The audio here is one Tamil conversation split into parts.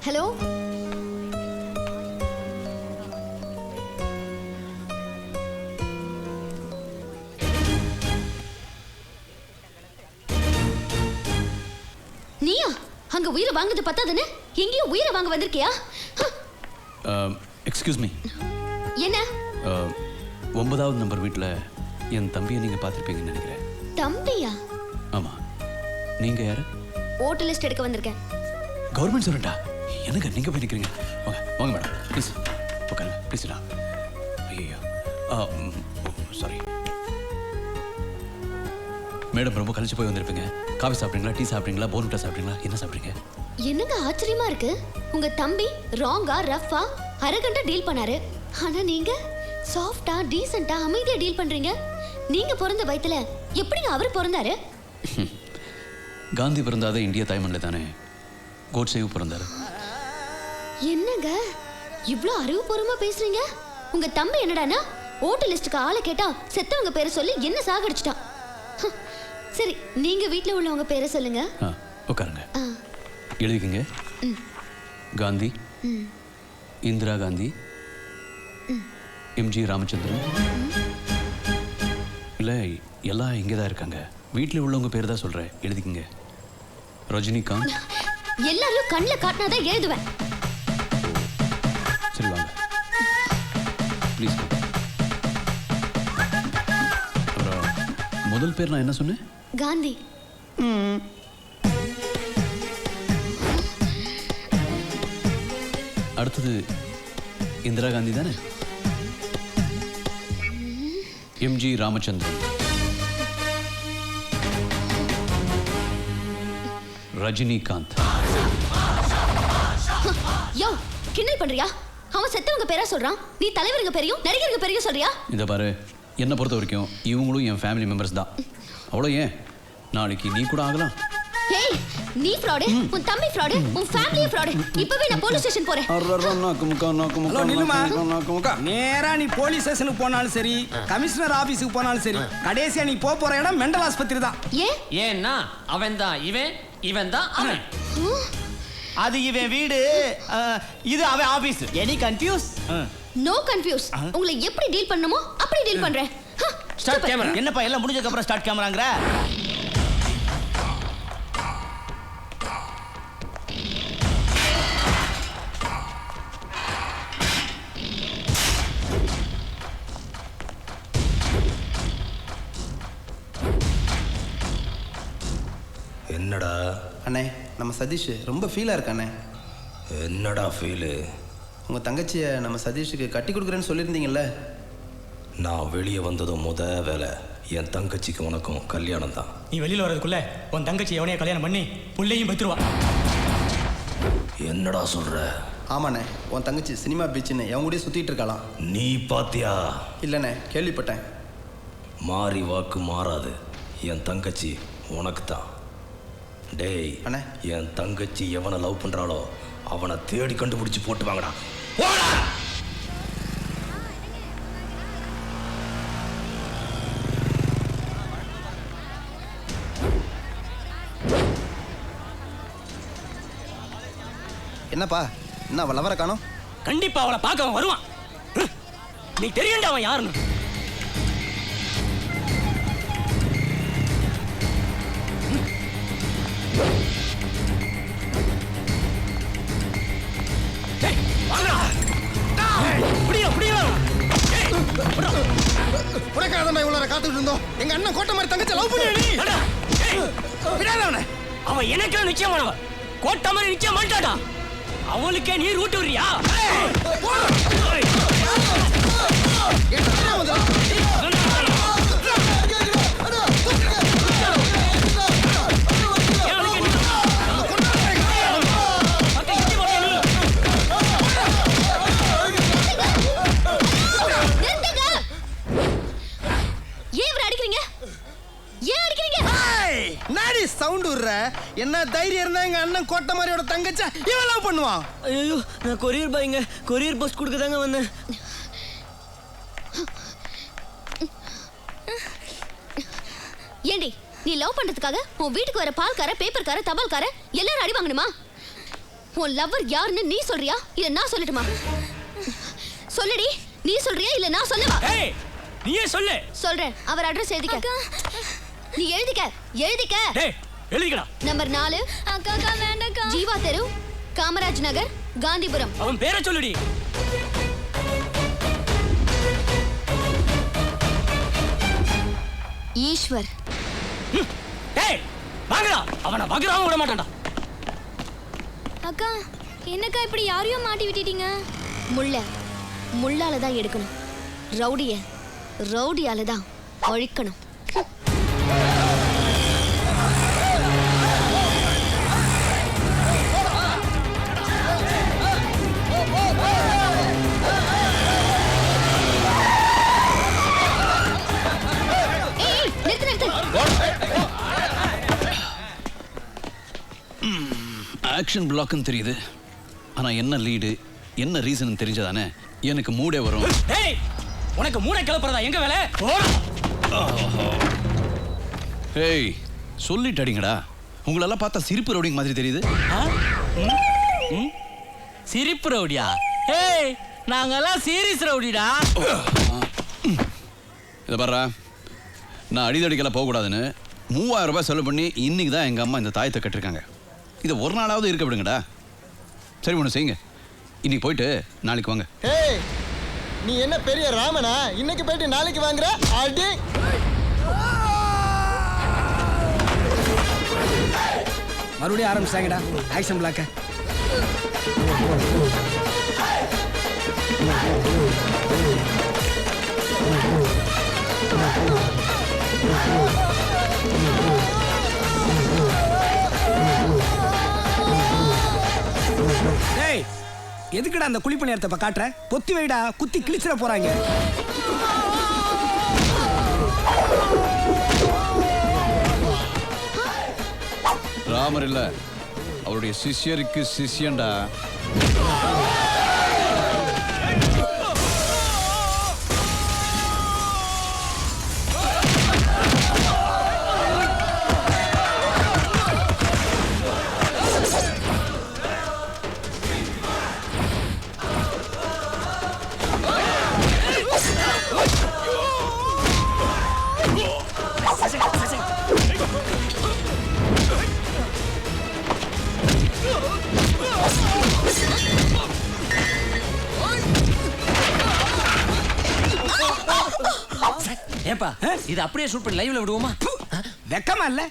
ஹலோ நீயா? அங்க உயிரை வாங்குறது பத்தாதுன்னு எங்கேயும் உயிரை வாங்க வந்திருக்கியா? Excuse me. என்ன? 9வது நம்பர் வீட்டில் என் தம்பியை நீங்கள் பார்த்துருப்பீங்கன்னு நினைக்கிறேன். தம்பியா? ஆமாம். நீங்கள் யார்? ஓட்டல் லிஸ்ட் எடுக்க வந்திருக்கேன். கவர்மெண்ட் ஸ்டூடெண்டா? எனக்கு நீங்கள் போய் நிற்கிறீங்க. வாங்க வாங்க மேடம், ப்ளீஸ் உட்காருங்க ப்ளீஸ்டா. ஐயோ சாரி மேடம், ரொம்ப கழிச்சு போய் வந்திருப்பீங்க. காஃபி சாப்பிட்றீங்களா, டீ சாப்பிட்றீங்களா, போர்விட்டா சாப்பிட்றீங்களா, என்ன சாப்பிட்றீங்க? என்னங்க ஆச்சரியமா இருக்கு, உங்க தம்பி ராங்கா ரஃபா அரகண்டா டீல் பண்ணாரு, ஆனா நீங்க சாஃப்டா டீசென்ட்டா அமைதியா டீல் பண்றீங்க. நீங்க பிறந்த வயத்துல எப்படிங்க அவர் பிறந்தாரு? காந்தி பிறந்தாத இந்தியா தாய்மண்ணில் தானே கோட்சேவும் பிறந்தாரு. என்னங்க இவ்ளோ அறிவுபூர்வமா பேசுறீங்க? உங்க தம்பி என்னடானா ஓட்டல் லிஸ்டுக்கு ஆளை கேட்டா செத்தவங்க பேரை சொல்லி என்ன சாகடிச்சிட்டான். சரி, நீங்க வீட்ல உள்ளவங்க பேரை சொல்லுங்க. உட்காருங்க, எழுதிக்கங்க. காந்தி, இந்திரா காந்தி, எம்ஜி ராமச்சந்திரன். இல்லை, எல்லாம் இங்கே தான் இருக்காங்க. வீட்டில் உள்ளவங்க பேர் தான் சொல்கிறேன், எழுதிக்கங்க. ரஜினிகாந்த். எல்லாரும் கண்ணில் காட்டினாதான் எழுதுவேன். சரி வாங்க ப்ளீஸ். அப்புறம் முதல் பேர் நான் என்ன சொன்னேன்? காந்தி. அடுத்தது இந்திரா காந்தி தானே? எம்ஜி ராமச்சந்திரன், ரஜினிகாந்த். யோ, கிண்டல் பண்றியா? அவன் செத்தவங்க பேரா சொல்றான், நீ தலைவருங்க பேரையும் நடிகருங்க பேரையும் சொல்றியா? இதை பாரு, என்னை பொறுத்த வரைக்கும் இவங்களும் என் ஃபேமிலி மெம்பர்ஸ் தான். அவ்வளோ ஏன், நாளைக்கு நீ கூட ஆகலாம். ஏய், நீ ஃப்ராடு, உன் தம்பி ஃப்ராடு, உன் ஃபேமிலி ஃப்ராடு. இப்பவே நான் போலீஸ் ஸ்டேஷன் போறேன். நேரா நீ போலீஸ் ஸ்டேஷனுக்கு போனாலும் சரி, கமிஷனர் ஆபீஸுக்கு போனாலும் சரி, கடைசியா நீ போற இடம் மெண்டல் ஆஸ்பத்திரி தான். ஏன்னா அவன் தான் இவன், இவன் தான் அவன். அது இவன் வீடு, இது அவன் office. Any confuse? No confuse. உங்களை எப்படி டீல் பண்ணணுமோ அப்படி டீல் பண்றேன். Start camera. என்னப்பா எல்லாம் முடிஞ்சதுக்கு அப்புறம் ஸ்டார்ட் கேமராங்கற? என்னடா அண்ணே, நம்ம சதீஷ் ரொம்ப ஃபீலாக இருக்காண்ணே. என்னடா ஃபீலு? உங்கள் தங்கச்சியை நம்ம சதீஷுக்கு கட்டி கொடுக்குறேன்னு சொல்லியிருந்தீங்கல்ல. நான் வெளியே வந்ததும் வேலை என் தங்கச்சிக்கு உனக்கும் கல்யாணம் தான். நீ வெளியில் வர்றதுக்குள்ள உன் தங்கச்சி எவனைய கல்யாணம் பண்ணி புள்ளையும் பத்துருவா. என்னடா சொல்ற? ஆமாண்ணே, உன் தங்கச்சி சினிமா பீச்சுன்னு எவன் கூடயே சுற்றிட்டு இருக்கலாம். நீ பாத்தியா? இல்லைண்ணே, கேள்விப்பட்டேன். மாறி வாக்கு மாறாது. என் தங்கச்சி உனக்கு தான். டேய் அண்ணே, என் தங்கச்சி எவனை லவ் பண்றாளோ அவனை தேடி கண்டுபிடிச்சு போட்டு வாங்கடா. என்னப்பா, என்ன அவள் லவரை காணோம்? கண்டிப்பா அவளை பார்க்க அவன் வருவான். நீ தெரியண்டா அவன் யாருன்னு. எங்க அண்ணன் கோட்டை மாதிரி தங்கச்சி லவ் பண்ணி அவன் எனக்கு நிச்சயமானவன். கோட்டை மாதிரி நிச்சயம் மாட்டாடா. அவளுக்கே நீ ரூட்டு வரியா? சவுண்ட் விடுற என்ன தைரியம் இருந்தா எங்க அண்ணன் கோட்டை மாதிரியோட தங்கச்சா இவன் லவ் பண்ணுவான். ஐயோ, நான் கொரியர் பாய்ங்க, கொரியர் போஸ்ட் கொடுக்க தாங்க வந்தேன். ஏண்டி, நீ லவ் பண்றதுக்காக உன் வீட்டுக்கு வர பால்கார, பேப்பர்கார, தபால்கார எல்லாரும் அடி வாங்கணுமா? உன் லவ்வர் யாருன்னு நீ சொல்றியா இல்ல நான் சொல்லட்டுமா? சொல்லுடி, நீ சொல்றியா இல்ல நான் சொல்லவா? ஏய் நீயே சொல்லு. சொல்றேன், அவர் அட்ரஸ் எழுதிக்க. நீ எழுதிக்க. டேய் எழுதிக்கடா. நம்பர் 4 அக்கா வேண்டக்கா, ஜீவா தெரு, காமராஜ் நகர், காந்திபுரம். அவன் பேரை சொல்லுடி. ஈஸ்வர். டேய் வாங்கடா, அவனை வகுறாம விட மாட்டான்டா. அக்கா என்னக்கா இப்படி யாரையும் மாட்டி விட்டுட்டீங்க? முள்ளால தான் எடுக்கணும், ரவுடியால தான் ஒழிக்கணும். ஆக்ஷன் பிளாக்னு தெரியுது, ஆனா என்ன லீடு என்ன ரீசன் தெரிஞ்சதானே எனக்கு மூடே வரும். டேய் உனக்கு மூளை கிளப்புறதா எங்க வேலை? ஏய் சொல்லிட்டடிங்கடா, உங்களெல்லாம் பார்த்தா சிரிப்பு ரவுடிங் மாதிரி தெரியுது. சிரிப்பு ரவுடியா? ஏய் நாங்கெல்லாம் சீரியஸ் ரவுடிடா. இதை பாரு, நான் அடிதடிக்கெல்லாம் போகக்கூடாதுன்னு 3000 ரூபாய் செலவு பண்ணி இன்னைக்கு தான் எங்கள் அம்மா இந்த தாயத்தை கட்டிருக்காங்க. இதை ஒரு நாளாவது இருக்க விடுங்கடா. சரி ஒன்று செய்யுங்க, இன்னைக்கு போயிட்டு நாளைக்கு வாங்க. ஏய் நீ என்ன பெரிய ராமனா? இன்னைக்கு போயிட்டு நாளைக்கு வாங்குற? அடி மறுபடியும் ஆரம்பிச்சாங்கடா ஆக்ஷன் பிளாக்க. டேய் எதுக்குடா அந்த குழிப்பு நேரத்தை இப்ப காட்டுற? பொத்தி வைடா, குத்தி கிழிச்சிட போறாங்க. ராமர் இல்ல, அவருடைய சிஷ்யருக்கு சிஷ்யன்டா. ஏப்பா இது அப்படியே ஷூட் பண்ணி லைவ்ல விடுவோமா? வெக்கமா இல்ல?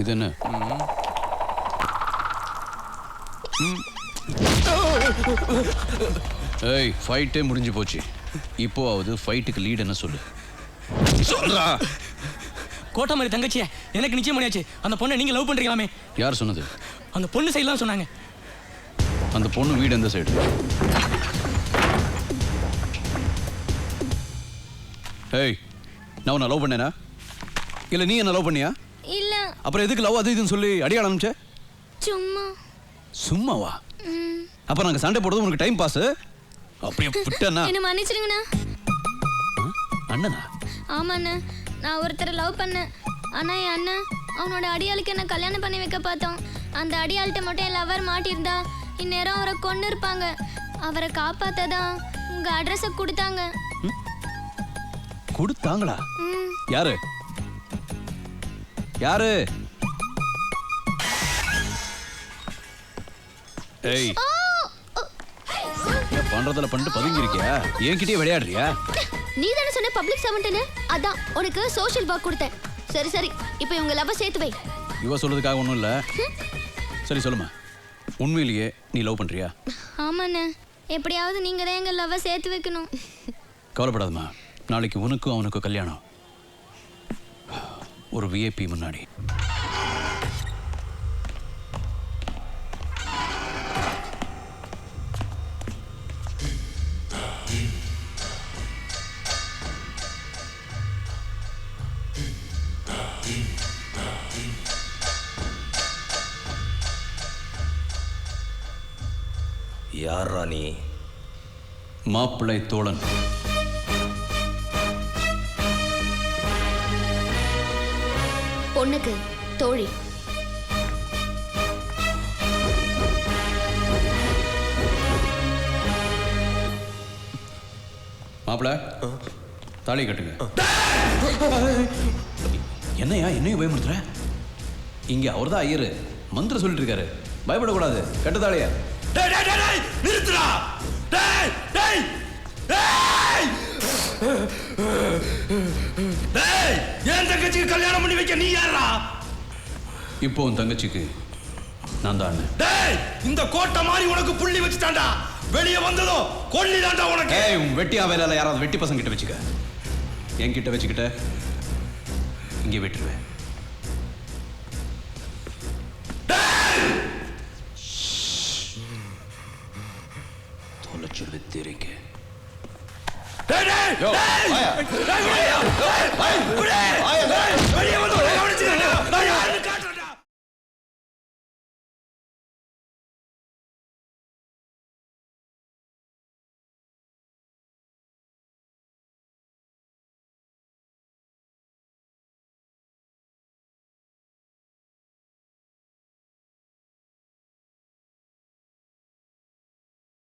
இது என்ன? ஏய் ஃபைட்டே முடிஞ்சு போச்சு, இப்போவாவது ஃபைட்டுக்கு லீட் என்ன சொல்லு. சொல்றா. கோட்டமாரி தங்கச்சிய எனக்கு நிச்சயம் பண்ணியாச்சு. அந்த பொண்ணை நீங்க லவ் பண்றீங்களாமே? யார் சொன்னது? அந்த பொண்ணு சைடுலாம் சொன்னாங்க. அந்த பொண்ணு வீடு எந்த சைடு? ஏய் நான் உன்னை லவ் பண்ணேனா இல்ல நீ என்ன லவ் பண்ணியா? இல்ல. அப்புறம் எதுக்கு லவ் அது இதுன்னு சொல்லி அடியாள ஆரம்பிச்ச? சும்மா. சும்மாவா? அப்ப நாங்க சண்டை போடுறது உனக்கு டைம் பாஸ்? அப்படியே விட்டேன்னா என்ன மன்னிச்சிடுங்கண்ணா. அண்ணனா? ஆமாண்ணா, நான் ஒருத்தரை லவ் பண்ணேன். ஆனா என் அண்ணன் அவனோட அடியாளுக்கு என்ன கல்யாணம் பண்ணி வைக்க பார்த்தோம். அந்த அடியாள்கிட்ட மட்டும் என் லவர் மாட்டியிருந்தா இந்நேரம் அவரை கொண்டு இருப்பாங்க. அவரை காப்பாத்ததான் உங்க அட்ரஸை கொடுத்தாங்க. கொடுத்தாங்களா? யாரு யாரு? ஏய், பண்றதுல பண்ணிட்டு பதுங்கி இருக்கியா? என்கிட்டயே விளையாடுறியா? நீ தானே சொன்ன பப்ளிக் சர்வெண்ட்னு, அதான் உனக்கு சோஷியல் ஒர்க் கொடுத்தேன். சரி சரி, இப்போ இவங்க லவ் சேர்த்து வை. இவ சொல்றதுக்காக ஒண்ணும் இல்ல. சரி சொல்லுமா, உண்மையிலேயே நீ லவ் பண்றியா? ஆமாண்ணே, எப்படியாவது நீங்க தான் எங்க லவ் சேர்த்து வைக்கணும். கவலைப்படாதம்மா, நாளைக்கு உனக்கும் அவனுக்கும் கல்யாணம். ஒரு விஐபி முன்னாடி. யார் ராணி? மாப்பிள்ளை தோழன். பொண்ணுக்கு தோழி. மாப்பிள்ள, தாலி கட்டுங்க. என்னையா என்னையும் பயமுறுத்துற? இங்க அவர்தான் ஐயரு, மந்திரம் சொல்லிட்டு இருக்காரு. பயப்படக்கூடாது, கட்டு தாலியா. நிறுத்துடா! டேய் டேய் டேய்! டேய், என் தங்கச்சிக்கு கல்யாணம் பண்ணி வைக்க நீ யாரா? இப்போ உன் தங்கச்சிக்கு நான் தான் அண்ணன். டேய், இந்த கோட்டை மாதிரி உனக்கு புள்ளி வச்சுட்டான்டா. வெளியே வந்ததோ கொல்லிடான்டா உனக்கு. ஏய், உன் வெட்டி வேலையில யாராவது வெட்டி பசங்க கிட்ட வச்சுக்க. என்கிட்ட வச்சுக்கிட்ட இங்கே விட்டுருவேன். தொலைச்சு வித்திருக்க. டேய் டேய்! யோ, டேய்! வாயா. டேய், வெளியே வந்து